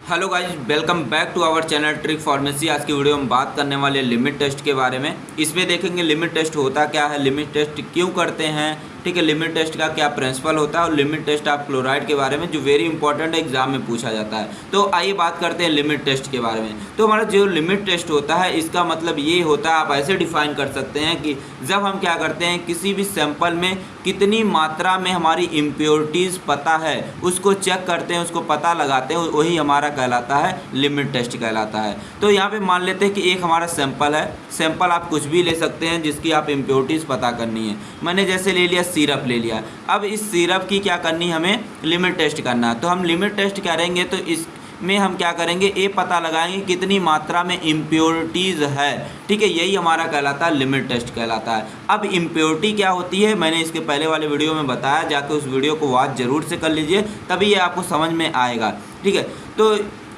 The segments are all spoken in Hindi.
Hello guys, welcome back to our channel trick pharmacy. आज की वीडियो में बात करने वाले लिमिट टेस्ट के बारे में। इसमें देखेंगे लिमिट टेस्ट होता क्या है, लिमिट टेस्ट क्यों करते हैं, ठीक है, लिमिट टेस्ट का क्या प्रिंसिपल होता है और लिमिट टेस्ट ऑफ क्लोराइड के बारे में जो वेरी इंपॉर्टेंट एग्जाम में पूछा जाता है। तो आइए बात करते हैं लिमिट टेस्ट के बारे में। तो हमारा जो लिमिट टेस्ट होता है इसका मतलब ये होता है, आप ऐसे डिफाइन कर सकते हैं कि जब हम क्या करते हैं किसी भी सैंपल में कितनी मात्रा में हमारी इम्प्योरिटीज़ पता है उसको चेक करते हैं, उसको पता लगाते हैं, वही हमारा कहलाता है लिमिट टेस्ट कहलाता है। तो यहाँ पे मान लेते हैं कि एक हमारा सैंपल है, सैंपल आप कुछ भी ले सकते हैं जिसकी आप इम्प्योरिटीज़ पता करनी है। मैंने जैसे ले लिया सिरप ले लिया, अब इस सिरप की क्या करनी, हमें लिमिट टेस्ट करना है। तो हम लिमिट टेस्ट करेंगे तो इसमें हम क्या करेंगे, ये पता लगाएंगे कितनी मात्रा में इम्प्योरिटीज़ है, ठीक है, यही हमारा कहलाता है लिमिट टेस्ट कहलाता है। अब इम्प्योरिटी क्या होती है मैंने इसके पहले वाले वीडियो में बताया, जाके उस वीडियो को वॉच जरूर से कर लीजिए, तभी ये आपको समझ में आएगा, ठीक है। तो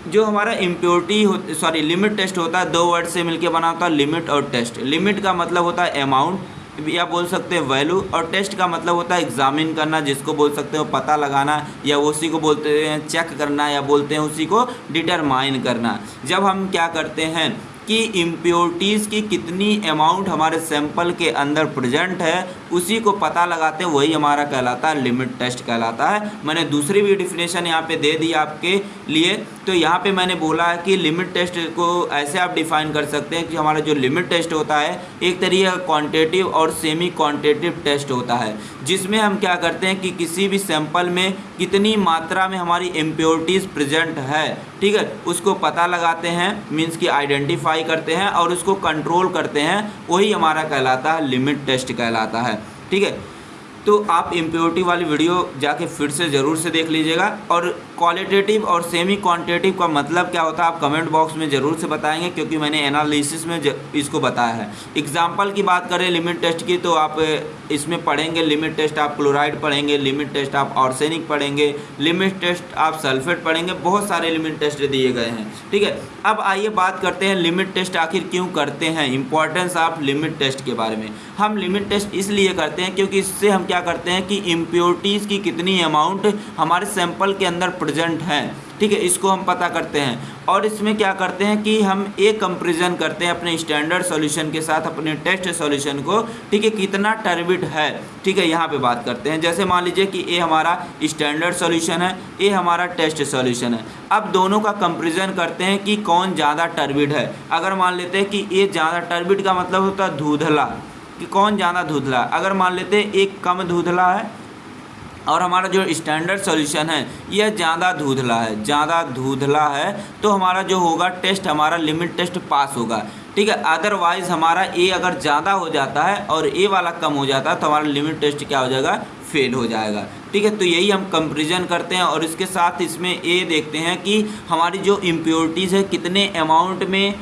जो हमारा इम्प्योरिटी लिमिट टेस्ट होता है, दो वर्ड से मिलकर बना होता है लिमिट और टेस्ट। लिमिट का मतलब होता है अमाउंट या बोल सकते हैं वैल्यू, और टेस्ट का मतलब होता है एग्जामिन करना, जिसको बोल सकते हो पता लगाना, या उसी को बोलते हैं चेक करना, या बोलते हैं उसी को डिटरमाइन करना। जब हम क्या करते हैं कि इम्प्योरिटीज़ की कितनी अमाउंट हमारे सैंपल के अंदर प्रेजेंट है उसी को पता लगाते हैं, वही हमारा कहलाता है लिमिट टेस्ट कहलाता है। मैंने दूसरी भी डिफिनेशन यहाँ पे दे दी आपके लिए। तो यहाँ पे मैंने बोला है कि लिमिट टेस्ट को ऐसे आप डिफाइन कर सकते हैं कि हमारा जो लिमिट टेस्ट होता है एक तरीके का क्वान्टिटेटिव और सेमी क्वान्टिटेटिव टेस्ट होता है, जिसमें हम क्या करते हैं कि किसी भी सैंपल में कितनी मात्रा में हमारी इम्प्योरिटीज़ प्रेजेंट है, ठीक है, उसको पता लगाते हैं, मीन्स कि आइडेंटिफाई करते हैं और उसको कंट्रोल करते हैं, वही हमारा कहलाता है लिमिट टेस्ट कहलाता है, ठीक है। तो आप इम्प्योरिटी वाली वीडियो जाके फिर से ज़रूर से देख लीजिएगा। और क्वालिटेटिव और सेमी क्वांटिटेटिव का मतलब क्या होता है आप कमेंट बॉक्स में ज़रूर से बताएंगे, क्योंकि मैंने एनालिसिस में इसको बताया है। एग्जाम्पल की बात करें लिमिट टेस्ट की, तो आप इसमें पढ़ेंगे लिमिट टेस्ट आप क्लोराइड पढ़ेंगे, लिमिट टेस्ट आप आर्सेनिक पढ़ेंगे, लिमिट टेस्ट आप सल्फेट पढ़ेंगे, बहुत सारे लिमिट टेस्ट दिए गए हैं, ठीक है। अब आइए बात करते हैं लिमिट टेस्ट आखिर क्यों करते हैं, इंपॉर्टेंस ऑफ लिमिट टेस्ट के बारे में। हम लिमिट टेस्ट इसलिए करते हैं क्योंकि इससे हम क्या करते हैं कि इम्प्योरिटीज़ की कितनी अमाउंट हमारे सैंपल के अंदर प्रेजेंट है, ठीक है, इसको हम पता करते हैं। और इसमें क्या करते हैं कि हम एक कंपेरिजन करते हैं अपने स्टैंडर्ड सॉल्यूशन के साथ अपने टेस्ट सॉल्यूशन को, ठीक है, कितना टर्बिड है, ठीक है, यहाँ पे बात करते हैं। जैसे मान लीजिए कि ये हमारा स्टैंडर्ड सॉल्यूशन है, ये हमारा टेस्ट सॉल्यूशन है। अब दोनों का कंपेरिजन करते हैं कि कौन ज़्यादा टर्बिड है। अगर मान लेते हैं कि ये ज़्यादा टर्बिड का मतलब होता है धुंधला, कि कौन ज़्यादा धुंधला। अगर मान लेते हैं एक कम धुंधला है और हमारा जो स्टैंडर्ड सॉल्यूशन है यह ज़्यादा धुंधला है, तो हमारा जो होगा टेस्ट, हमारा लिमिट टेस्ट पास होगा, ठीक है। अदरवाइज़ हमारा ए अगर ज़्यादा हो जाता है और ए वाला कम हो जाता है तो हमारा लिमिट टेस्ट क्या हो जाएगा, फेल हो जाएगा, ठीक है। तो यही हम कंपेरिजन करते हैं और इसके साथ इसमें ये देखते हैं कि हमारी जो इम्प्योरिटीज़ है कितने अमाउंट में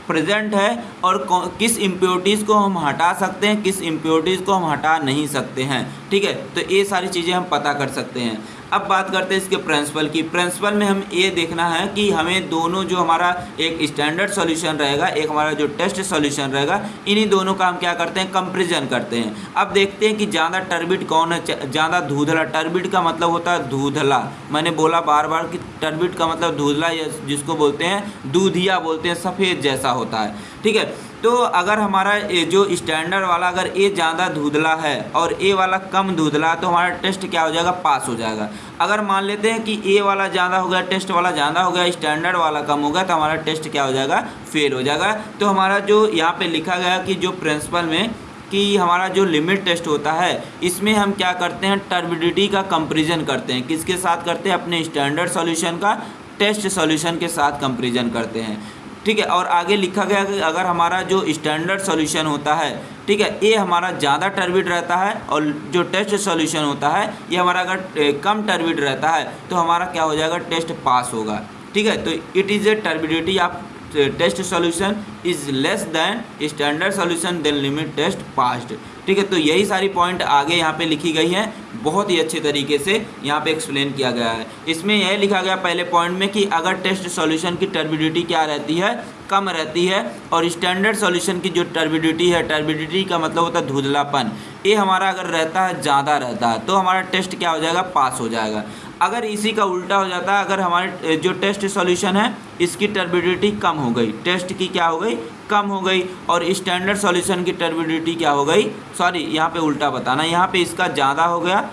प्रेजेंट है और किस इम्प्योरिटीज़ को हम हटा सकते हैं, किस इम्प्योरिटीज़ को हम हटा नहीं सकते हैं, ठीक है। तो ये सारी चीज़ें हम पता कर सकते हैं। अब बात करते हैं इसके प्रिंसिपल की। प्रिंसिपल में हम ये देखना है कि हमें दोनों, जो हमारा एक स्टैंडर्ड सॉल्यूशन रहेगा, एक हमारा जो टेस्ट सॉल्यूशन रहेगा, इन्हीं दोनों का हम क्या करते हैं, कंपेरिजन करते हैं। अब देखते हैं कि ज़्यादा टर्बिड कौन है, ज़्यादा धुंधला। टर्बिड का मतलब होता है धुंधला, मैंने बोला बार बार कि टर्बिड का मतलब धुंधला, जिसको बोलते हैं दूधिया बोलते हैं, सफ़ेद जैसा होता है, ठीक है। तो अगर हमारा ये जो स्टैंडर्ड वाला अगर ए ज़्यादा धुंधला है और ए वाला कम धुंधला है तो हमारा टेस्ट क्या हो जाएगा, पास हो जाएगा। अगर मान लेते हैं कि ए वाला ज़्यादा हो गया, टेस्ट वाला ज़्यादा हो गया, स्टैंडर्ड वाला कम हो गया, तो हमारा टेस्ट क्या हो जाएगा, फेल हो जाएगा। तो हमारा जो यहाँ पे लिखा गया कि जो प्रिंसिपल में कि हमारा जो लिमिट टेस्ट होता है इसमें हम क्या करते हैं, टर्बिडिटी का कंपेरिजन करते हैं। किसके साथ करते हैं, अपने स्टैंडर्ड सॉल्यूशन का टेस्ट सॉल्यूशन के साथ कंपेरिजन करते हैं, ठीक है। और आगे लिखा गया कि अगर हमारा जो स्टैंडर्ड सॉल्यूशन होता है, ठीक है, ये हमारा ज़्यादा टर्बिड रहता है और जो टेस्ट सॉल्यूशन होता है ये हमारा अगर कम टर्बिड रहता है तो हमारा क्या हो जाएगा, टेस्ट पास होगा, ठीक है। तो it is a turbidity of test solution is less than standard solution then limit test passed, ठीक है। तो यही सारी पॉइंट आगे यहाँ पे लिखी गई हैं, बहुत ही अच्छे तरीके से यहाँ पे एक्सप्लेन किया गया है। इसमें यह लिखा गया पहले पॉइंट में कि अगर टेस्ट सॉल्यूशन की टर्बिडिटी क्या रहती है, कम रहती है, और स्टैंडर्ड सॉल्यूशन की जो टर्बिडिटी है, टर्बिडिटी का मतलब होता है धुंधलापन, ये हमारा अगर रहता है, ज़्यादा रहता है, तो हमारा टेस्ट क्या हो जाएगा, पास हो जाएगा। अगर इसी का उल्टा हो जाता, अगर हमारे जो टेस्ट सॉल्यूशन है इसकी टर्बिडिटी कम हो गई, टेस्ट की क्या हो गई, कम हो गई, और स्टैंडर्ड सॉल्यूशन की टर्बिडिटी क्या हो गई, सॉरी यहाँ पे उल्टा बताना, यहाँ पे इसका ज़्यादा हो गया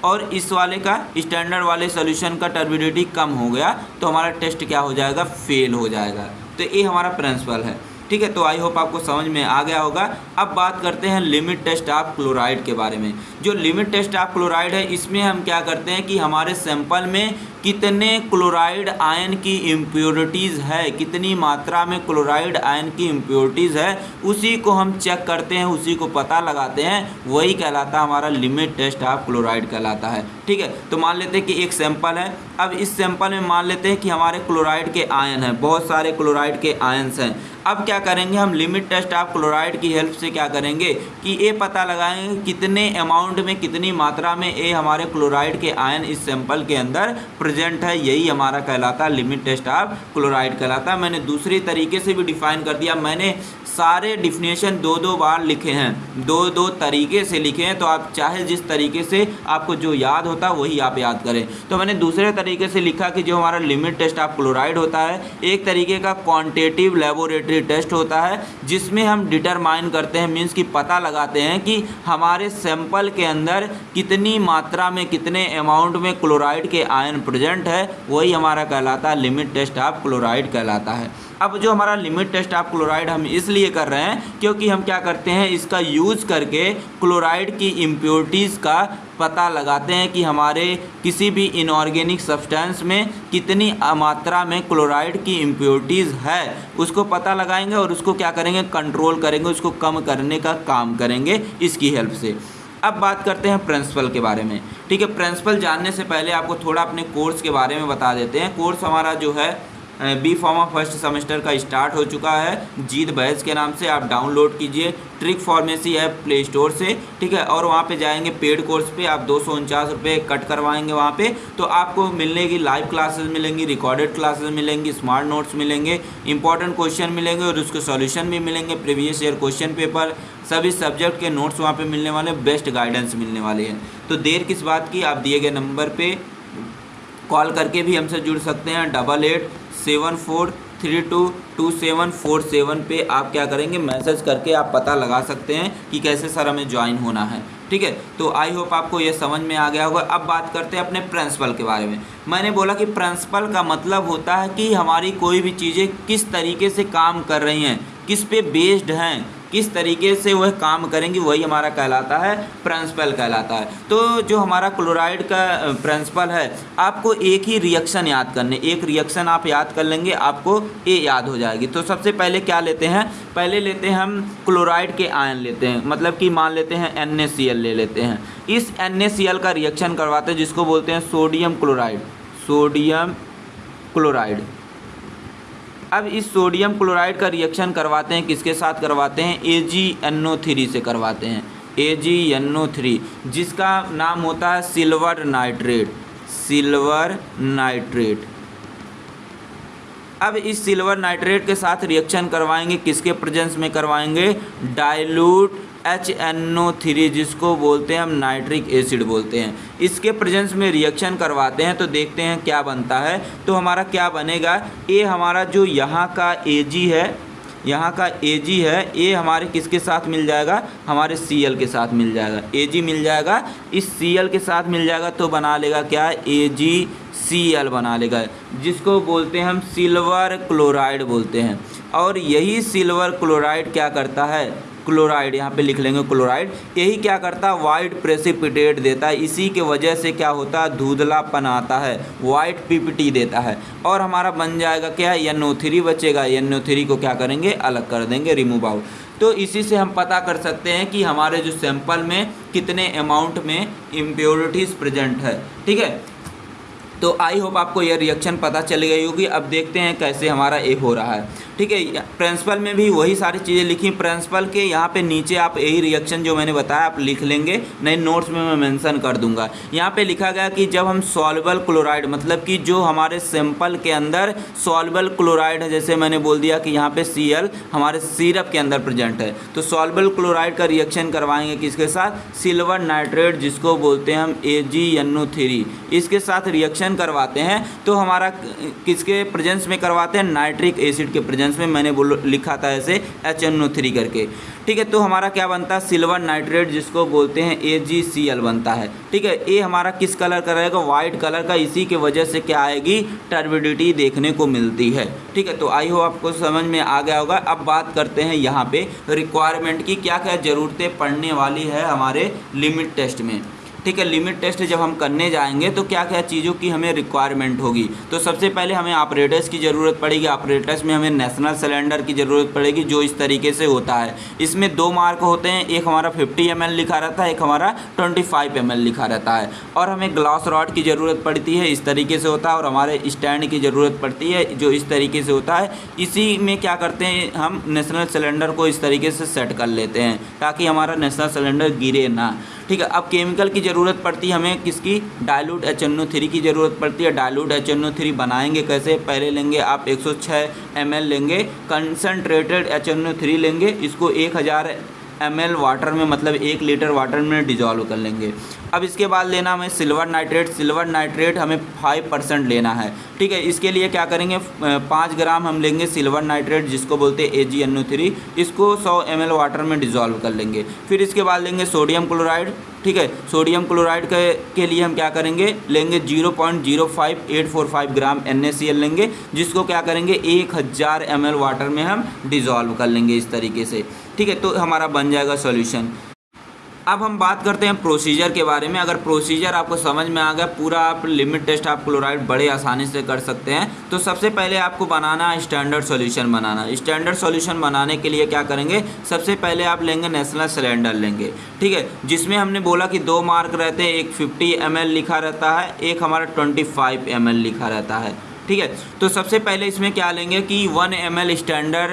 और इस वाले का स्टैंडर्ड वाले सॉल्यूशन का टर्बिडिटी कम हो गया, तो हमारा टेस्ट क्या हो जाएगा, फेल हो जाएगा। तो ये हमारा प्रिंसिपल है, ठीक है। तो आई होप आपको समझ में आ गया होगा। अब बात करते हैं लिमिट टेस्ट ऑफ क्लोराइड के बारे में। जो लिमिट टेस्ट ऑफ क्लोराइड है, इसमें हम क्या करते हैं कि हमारे सैंपल में कितने क्लोराइड आयन की इम्प्योरिटीज़ है, कितनी मात्रा में क्लोराइड आयन की इम्प्योरिटीज़ है, उसी को हम चेक करते हैं, उसी को पता लगाते हैं, वही कहलाता हमारा लिमिट टेस्ट ऑफ क्लोराइड कहलाता है, ठीक है। तो मान लेते हैं कि एक सैंपल है, अब इस सैंपल में मान लेते हैं कि हमारे क्लोराइड के आयन हैं, बहुत सारे क्लोराइड के आयन्स हैं। अब क्या करेंगे हम, लिमिट टेस्ट ऑफ क्लोराइड की हेल्प से क्या करेंगे कि ये पता लगाएंगे कितने अमाउंट में, कितनी मात्रा में ये हमारे क्लोराइड के आयन इस सैंपल के अंदर प्रेजेंट है, यही हमारा कहलाता है लिमिट टेस्ट ऑफ क्लोराइड कहलाता है। मैंने दूसरी तरीके से भी डिफाइन कर दिया, मैंने सारे डिफिनेशन दो बार लिखे हैं, दो तरीके से लिखे हैं, तो आप चाहे जिस तरीके से आपको जो याद होता है वही आप याद करें। तो मैंने दूसरे तरीके से लिखा कि जो हमारा लिमिट टेस्ट ऑफ क्लोराइड होता है, एक तरीके का क्वांटिटेटिव लेबोरेटरी टेस्ट होता है, जिसमें हम डिटरमाइन करते हैं, मीन्स कि पता लगाते हैं कि हमारे सैंपल के अंदर कितनी मात्रा में, कितने अमाउंट में क्लोराइड के आयन प्रेजेंट है, वही हमारा कहलाता है लिमिट टेस्ट ऑफ क्लोराइड कहलाता है। अब जो हमारा लिमिट टेस्ट ऑफ क्लोराइड हम इसलिए कर रहे हैं क्योंकि हम क्या करते हैं, इसका यूज़ करके क्लोराइड की इम्प्योरिटीज़ का पता लगाते हैं कि हमारे किसी भी इनऑर्गेनिक सब्सटेंस में कितनी मात्रा में क्लोराइड की इम्प्योरिटीज़ है, उसको पता लगाएंगे और उसको क्या करेंगे, कंट्रोल करेंगे, उसको कम करने का काम करेंगे इसकी हेल्प से। अब बात करते हैं प्रिंसिपल के बारे में, ठीक है। प्रिंसिपल जानने से पहले आपको थोड़ा अपने कोर्स के बारे में बता देते हैं। कोर्स हमारा जो है बी फार्मा फर्स्ट सेमेस्टर का स्टार्ट हो चुका है, जीत बैच के नाम से, आप डाउनलोड कीजिए, trick pharmacy app play store से, ठीक है। और वहाँ पे जाएंगे पेड कोर्स पे, आप 249 रुपये कट करवाएंगे वहाँ पे, तो आपको मिलने की लाइव क्लासेस मिलेंगी, रिकॉर्डेड क्लासेस मिलेंगी, स्मार्ट नोट्स मिलेंगे, इंपॉर्टेंट क्वेश्चन मिलेंगे और उसके सॉल्यूशन भी मिलेंगे, प्रीवियस ईयर क्वेश्चन पेपर, सभी सब्जेक्ट के नोट्स वहाँ पर मिलने वाले, बेस्ट गाइडेंस मिलने वाले हैं। तो देर किस बात की, आप दिए गए नंबर पर कॉल करके भी हमसे जुड़ सकते हैं, 8874322747 पे आप क्या करेंगे, मैसेज करके आप पता लगा सकते हैं कि कैसे सर हमें ज्वाइन होना है, ठीक है। तो आई होप आपको ये समझ में आ गया होगा। अब बात करते हैं अपने प्रिंसिपल के बारे में। मैंने बोला कि प्रिंसिपल का मतलब होता है कि हमारी कोई भी चीज़ें किस तरीके से काम कर रही हैं, किस पे बेस्ड हैं, किस तरीके से वह काम करेंगी, वही हमारा कहलाता है प्रिंसिपल कहलाता है। तो जो हमारा क्लोराइड का प्रिंसिपल है, आपको एक ही रिएक्शन याद करने, एक रिएक्शन आप याद कर लेंगे, आपको ये याद हो जाएगी। तो सबसे पहले क्या लेते हैं, पहले लेते हैं हम क्लोराइड के आयन लेते हैं, मतलब कि मान लेते हैं NaCl ले लेते हैं। इस NaCl का रिएक्शन करवाते हैं, जिसको बोलते हैं सोडियम क्लोराइड, सोडियम क्लोराइड। अब इस सोडियम क्लोराइड का रिएक्शन करवाते हैं, किसके साथ करवाते हैं, AgNO3 से करवाते हैं, AgNO3, जिसका नाम होता है सिल्वर नाइट्रेट, सिल्वर नाइट्रेट। अब इस सिल्वर नाइट्रेट के साथ रिएक्शन करवाएंगे, किसके प्रेजेंस में करवाएंगे, डाइल्यूट HNO3, जिसको बोलते हैं हम नाइट्रिक एसिड बोलते हैं, इसके प्रेजेंस में रिएक्शन करवाते हैं। तो देखते हैं क्या बनता है। तो हमारा क्या बनेगा, ये हमारा जो यहाँ का Ag है, यहाँ का Ag है, ये हमारे किसके साथ मिल जाएगा, हमारे Cl के साथ मिल जाएगा, Ag मिल जाएगा, इस Cl के साथ मिल जाएगा, तो बना लेगा क्या, AgCl बना लेगा, जिसको बोलते हैं हम सिल्वर क्लोराइड बोलते हैं। और यही सिल्वर क्लोराइड क्या करता है, क्लोराइड यहाँ पे लिख लेंगे क्लोराइड, यही क्या करता है, वाइट प्रेसिपिटेट देता है, इसी के वजह से क्या होता है, धुंधलापन आता है, वाइट पीपीटी देता है, और हमारा बन जाएगा क्या, NO3 बचेगा, NO3 को क्या करेंगे, अलग कर देंगे, रिमूव आउट। तो इसी से हम पता कर सकते हैं कि हमारे जो सैंपल में कितने अमाउंट में इम्प्योरिटीज़ प्रेजेंट है, ठीक है। तो आई होप आपको यह रिएक्शन पता चल गई होगी। अब देखते हैं कैसे हमारा ये हो रहा है। ठीक है, प्रिंसिपल में भी वही सारी चीज़ें लिखी, प्रिंसिपल के यहाँ पे नीचे आप यही रिएक्शन जो मैंने बताया आप लिख लेंगे, नहीं नोट्स में मैं मेंशन कर दूंगा। यहाँ पे लिखा गया कि जब हम सॉल्युबल क्लोराइड, मतलब कि जो हमारे सैंपल के अंदर सॉल्युबल क्लोराइड है, जैसे मैंने बोल दिया कि यहाँ पे Cl हमारे सिरप के अंदर प्रेजेंट है, तो सॉल्युबल क्लोराइड का रिएक्शन करवाएंगे किसके साथ, सिल्वर नाइट्रेट जिसको बोलते हैं हम AgNO3, इसके साथ रिएक्शन करवाते हैं। तो हमारा किसके प्रेजेंस में करवाते हैं, नाइट्रिक एसिड के प्रेजेंस में, मैंने लिखा था ऐसे HNO3 करके। ठीक है, तो हमारा क्या बनता है, सिल्वर नाइट्रेट जिसको बोलते हैं AgCl बनता है। ठीक है, ये हमारा किस कलर का रहेगा, वाइट कलर का, इसी की वजह से क्या आएगी, टर्बिडिटी देखने को मिलती है। ठीक है, तो आई हो आपको समझ में आ गया होगा। अब बात करते हैं यहाँ पे रिक्वायरमेंट की, क्या क्या ज़रूरतें पड़ने वाली है हमारे लिमिट टेस्ट में। ठीक है, लिमिट टेस्ट जब हम करने जाएंगे तो क्या क्या चीज़ों की हमें रिक्वायरमेंट होगी। तो सबसे पहले हमें ऑपरेटर्स की ज़रूरत पड़ेगी। ऑपरेटर्स में हमें नेशनल सिलेंडर की ज़रूरत पड़ेगी, जो इस तरीके से होता है। इसमें 2 मार्क होते हैं, एक हमारा 50 ml लिखा रहता है, एक हमारा 25 ml लिखा रहता है। और हमें ग्लास रॉड की ज़रूरत पड़ती है, इस तरीके से होता है। और हमारे स्टैंड की ज़रूरत पड़ती है, जो इस तरीके से होता है। इसी में क्या करते हैं, हम नेशनल सिलेंडर को इस तरीके से सेट कर लेते हैं ताकि हमारा नेशनल सिलेंडर गिरे ना। ठीक है, अब केमिकल की ज़रूरत पड़ती है हमें किसकी, डाइल्यूट HNO3 की ज़रूरत पड़ती है। डाइल्यूट HNO3 बनाएंगे कैसे, पहले लेंगे आप 106 ml लेंगे कंसनट्रेटेड HNO3 लेंगे, इसको 1000 ml वाटर में, मतलब 1 लीटर वाटर में डिजॉल्व कर लेंगे। अब इसके बाद लेना हमें सिल्वर नाइट्रेट। सिल्वर नाइट्रेट हमें 5% लेना है। ठीक है, इसके लिए क्या करेंगे, 5 ग्राम हम लेंगे सिल्वर नाइट्रेट जिसको बोलते हैं AgNO3, इसको 100 ml वाटर में डिज़ोल्व कर लेंगे। फिर इसके बाद लेंगे सोडियम क्लोराइड। ठीक है, सोडियम क्लोराइड के लिए हम क्या करेंगे, लेंगे 0.05845 ग्राम NaCl लेंगे, जिसको क्या करेंगे 1000 ml वाटर में हम डिज़ोल्व कर लेंगे इस तरीके से। ठीक है, तो हमारा बन जाएगा सॉल्यूशन। अब हम बात करते हैं प्रोसीजर के बारे में। अगर प्रोसीजर आपको समझ में आ गया पूरा, आप लिमिट टेस्ट आप क्लोराइड बड़े आसानी से कर सकते हैं। तो सबसे पहले आपको बनाना है स्टैंडर्ड सॉल्यूशन बनाना। स्टैंडर्ड सॉल्यूशन बनाने के लिए क्या करेंगे, सबसे पहले आप लेंगे नेशनल सिलेंडर लेंगे। ठीक है, जिसमें हमने बोला कि 2 मार्क रहते हैं, एक 50 ml लिखा रहता है, एक हमारा 25 ml लिखा रहता है। ठीक है, तो सबसे पहले इसमें क्या लेंगे कि 1 ml स्टैंडर्ड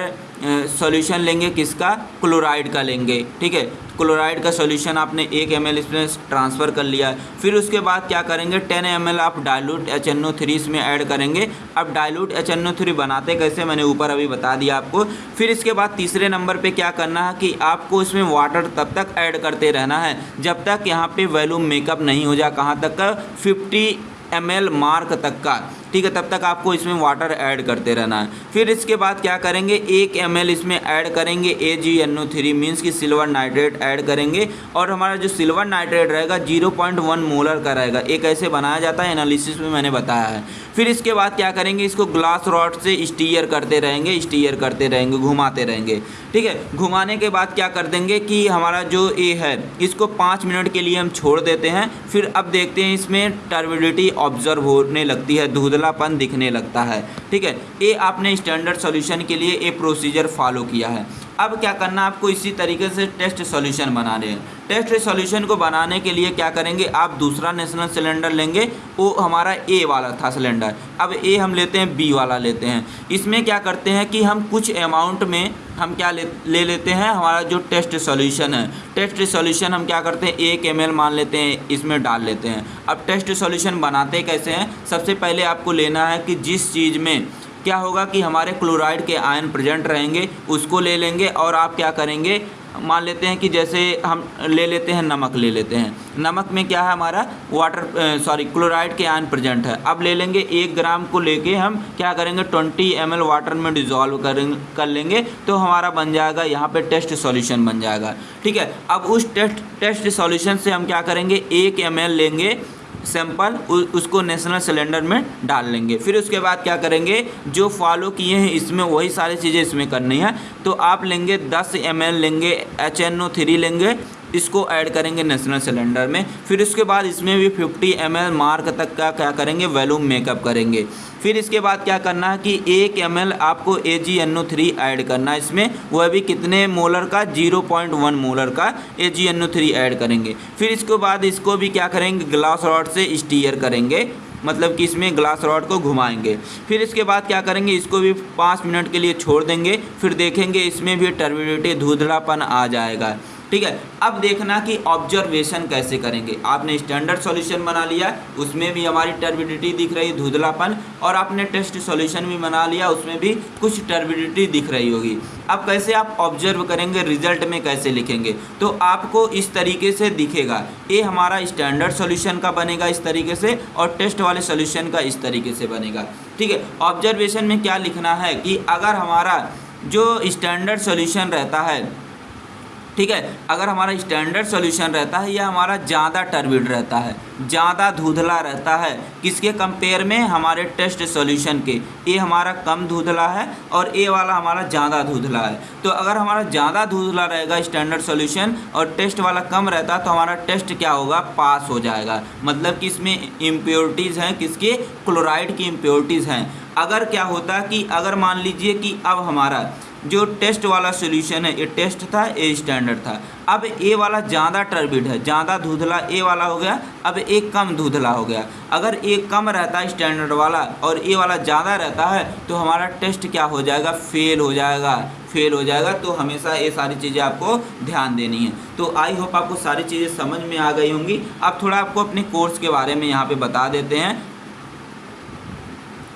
सॉल्यूशन लेंगे, किसका, क्लोराइड का लेंगे। ठीक है, क्लोराइड का सॉल्यूशन आपने 1 ml इसमें ट्रांसफ़र कर लिया। फिर उसके बाद क्या करेंगे, 10 ml आप डाइल्यूट HNO3 इसमें ऐड करेंगे। अब डाइल्यूट HNO3 बनाते कैसे, मैंने ऊपर अभी बता दिया आपको। फिर इसके बाद तीसरे नंबर पे क्या करना है कि आपको इसमें वाटर तब तक ऐड करते रहना है जब तक यहाँ पे वॉल्यूम मेकअप नहीं हो जाए, कहाँ तक का, 50 ml मार्क तक का। ठीक है, तब तक आपको इसमें वाटर ऐड करते रहना है। फिर इसके बाद क्या करेंगे, 1 ml इसमें ऐड करेंगे AgNO3 मीन्स कि सिल्वर नाइट्रेट ऐड करेंगे। और हमारा जो सिल्वर नाइट्रेट रहेगा 0.1 मोलर का रहेगा। ये कैसे बनाया जाता है एनालिसिस में मैंने बताया है। फिर इसके बाद क्या करेंगे, इसको ग्लास रॉड से स्टीयर करते रहेंगे, घुमाते रहेंगे। ठीक है, घुमाने के बाद क्या कर देंगे कि हमारा जो ये है इसको 5 मिनट के लिए हम छोड़ देते हैं। फिर अब देखते हैं इसमें टर्बिडिटी ऑब्जर्व होने लगती है, धुंधलापन दिखने लगता है। ठीक है, ये आपने स्टैंडर्ड सॉल्यूशन के लिए ये प्रोसीजर फॉलो किया है। अब क्या करना, आपको इसी तरीके से टेस्ट सॉल्यूशन बनाने हैं। टेस्ट सॉल्यूशन को बनाने के लिए क्या करेंगे, आप दूसरा नेशनल सिलेंडर लेंगे, वो हमारा A वाला था सिलेंडर। अब A हम लेते हैं, B वाला लेते हैं। इसमें क्या करते हैं कि हम कुछ अमाउंट में हम क्या ले लेते हैं, हमारा जो टेस्ट सॉल्यूशन है, टेस्ट सॉल्यूशन हम क्या करते हैं 1 ml मान लेते हैं, इसमें डाल लेते हैं। अब टेस्ट सॉल्यूशन बनाते कैसे हैं, सबसे पहले आपको लेना है कि जिस चीज़ में क्या होगा कि हमारे क्लोराइड के आयन प्रेजेंट रहेंगे उसको ले लेंगे। और आप क्या करेंगे, मान लेते हैं कि जैसे हम ले लेते हैं नमक, ले लेते हैं नमक में क्या है हमारा क्लोराइड के आयन प्रेजेंट है। अब ले लेंगे 1 ग्राम को लेके हम क्या करेंगे 20 ml वाटर में डिज़ोल्व कर लेंगे, तो हमारा बन जाएगा यहाँ पे टेस्ट सॉल्यूशन बन जाएगा। ठीक है, अब उस टेस्ट सॉल्यूशन से हम क्या करेंगे 1 ml लेंगे सैंपल, उसको नेशनल सिलेंडर में डाल लेंगे। फिर उसके बाद क्या करेंगे, जो फॉलो किए हैं इसमें वही सारी चीज़ें इसमें करनी है। तो आप लेंगे 10 ml लेंगे HNO3 लेंगे, इसको ऐड करेंगे नेशनल सिलेंडर में। फिर उसके बाद इसमें भी 50 ml मार्क तक का क्या करेंगे, वॉल्यूम मेकअप करेंगे। फिर इसके बाद क्या करना है कि 1 ml आपको AgNO3 ऐड करना है इसमें, वह भी कितने मोलर का, 0.1 मोलर का AgNO3 ऐड करेंगे। फिर इसके बाद इसको भी क्या करेंगे, ग्लास रॉड से स्टीयर करेंगे। मतलब कि इसमें ग्लास रॉड को घुमाएंगे। फिर इसके बाद क्या करेंगे, इसको भी 5 मिनट के लिए छोड़ देंगे। फिर देखेंगे इसमें भी टर्बिडिटी धुंधलापन आ जाएगा। ठीक है, अब देखना कि ऑब्जर्वेशन कैसे करेंगे। आपने स्टैंडर्ड सॉल्यूशन बना लिया, उसमें भी हमारी टर्बिडिटी दिख रही है धुंधलापन, और आपने टेस्ट सॉल्यूशन भी बना लिया, उसमें भी कुछ टर्बिडिटी दिख रही होगी। अब कैसे आप ऑब्जर्व करेंगे, रिजल्ट में कैसे लिखेंगे, तो आपको इस तरीके से दिखेगा। ये हमारा स्टैंडर्ड सॉल्यूशन का बनेगा इस तरीके से, और टेस्ट वाले सॉल्यूशन का इस तरीके से बनेगा। ठीक है, ऑब्जर्वेशन में क्या लिखना है कि अगर हमारा जो स्टैंडर्ड सॉल्यूशन रहता है, ठीक है, अगर हमारा स्टैंडर्ड सॉल्यूशन रहता है, यह हमारा ज़्यादा टर्बिड रहता है, ज़्यादा धुंधला रहता है, किसके कंपेयर में, हमारे टेस्ट सॉल्यूशन के। ये हमारा कम धुंधला है और ये वाला हमारा ज़्यादा धुंधला है। तो अगर हमारा ज़्यादा धुंधला रहेगा स्टैंडर्ड सॉल्यूशन और टेस्ट वाला कम रहता है, तो हमारा टेस्ट क्या होगा, पास हो जाएगा। मतलब कि इसमें इम्प्योरिटीज़ हैं, किसके, क्लोराइड की इम्प्योरिटीज़ हैं। अगर क्या होता कि अगर मान लीजिए कि अब हमारा जो टेस्ट वाला सॉल्यूशन है, ये टेस्ट था, ये स्टैंडर्ड था, अब ए वाला ज़्यादा टर्बिड है, ज़्यादा धुंधला ए वाला हो गया, अब ए कम धुंधला हो गया। अगर ए कम रहता है स्टैंडर्ड वाला और ए वाला ज़्यादा रहता है, तो हमारा टेस्ट क्या हो जाएगा, फेल हो जाएगा, फेल हो जाएगा। तो हमेशा ये सारी चीज़ें आपको ध्यान देनी है। तो आई होप आपको सारी चीज़ें समझ में आ गई होंगी। अब थोड़ा आपको अपने कोर्स के बारे में यहाँ पे बता देते हैं।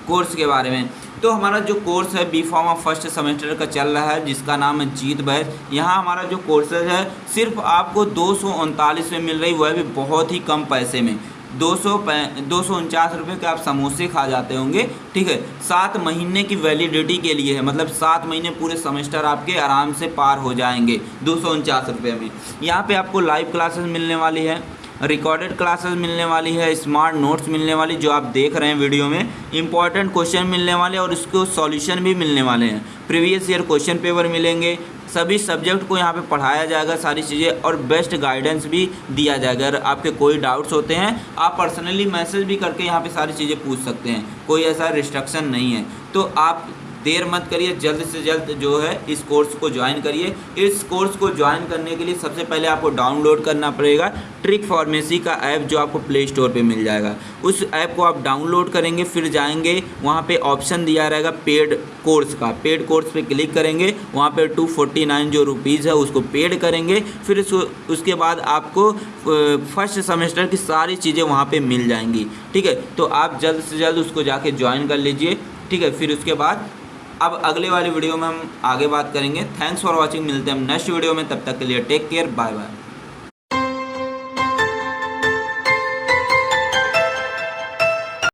कोर्स के बारे में, तो हमारा जो कोर्स है B.Pharma फर्स्ट सेमेस्टर का चल रहा है, जिसका नाम है जीत बैच। यहाँ हमारा जो कोर्सेज है सिर्फ आपको 239 में मिल रही, वह भी बहुत ही कम पैसे में। 249 रुपये के आप समोसे खा जाते होंगे। ठीक है, 7 महीने की वैलिडिटी के लिए है, मतलब 7 महीने पूरे सेमेस्टर आपके आराम से पार हो जाएंगे 249 रुपये में। यहाँ पे आपको लाइव क्लासेस मिलने वाली है, रिकॉर्डेड क्लासेस मिलने वाली है, स्मार्ट नोट्स मिलने वाली जो आप देख रहे हैं वीडियो में, इंपॉर्टेंट क्वेश्चन मिलने वाले और उसको सॉल्यूशन भी मिलने वाले हैं, प्रीवियस ईयर क्वेश्चन पेपर मिलेंगे, सभी सब्जेक्ट को यहाँ पे पढ़ाया जाएगा सारी चीज़ें, और बेस्ट गाइडेंस भी दिया जाएगा। अगर आपके कोई डाउट्स होते हैं, आप पर्सनली मैसेज भी करके यहाँ पे सारी चीज़ें पूछ सकते हैं, कोई ऐसा रिस्ट्रिक्शन नहीं है। तो आप देर मत करिए, जल्द से जल्द जो है इस कोर्स को ज्वाइन करिए। इस कोर्स को ज्वाइन करने के लिए सबसे पहले आपको डाउनलोड करना पड़ेगा ट्रिक फार्मेसी का ऐप, जो आपको प्ले स्टोर पे मिल जाएगा। उस ऐप को आप डाउनलोड करेंगे, फिर जाएंगे वहाँ पे ऑप्शन दिया रहेगा पेड कोर्स का, पेड कोर्स पे क्लिक करेंगे, वहाँ पे 249 जो रुपीज़ है उसको पेड करेंगे। फिर उसके बाद आपको फर्स्ट सेमेस्टर की सारी चीज़ें वहाँ पर मिल जाएंगी। ठीक है, तो आप जल्द से जल्द उसको जाके ज्वाइन कर लीजिए। ठीक है, फिर उसके बाद अब अगले वाली वीडियो में हम आगे बात करेंगे। थैंक्स फॉर वॉचिंग, मिलते हैं हम नेक्स्ट वीडियो में, तब तक के लिए टेक केयर, बाय बाय।